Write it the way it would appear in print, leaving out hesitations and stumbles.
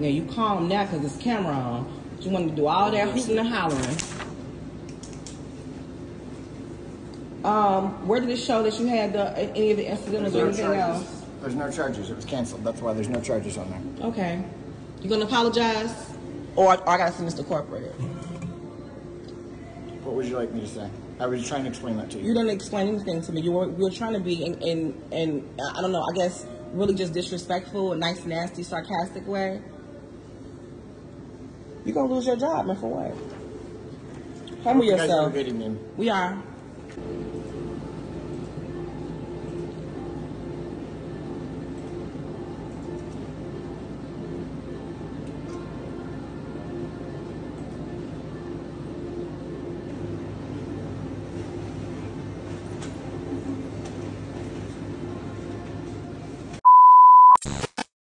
Yeah, you calm now because it's camera on. But you want to do all that hooting and hollering. Where did it show that you had any of the incidentals or anything else? There's no charges. It was canceled. That's why there's no charges on there. Okay. You gonna apologize? Or I gotta send this to corporate? What would you like me to say? I was trying to explain that to you. You didn't explain anything to me. You were trying to be in I don't know, I guess really just disrespectful, a nice, nasty, sarcastic way. You're gonna lose your job, man, for what? Humble yourself. You guys are getting in. We are.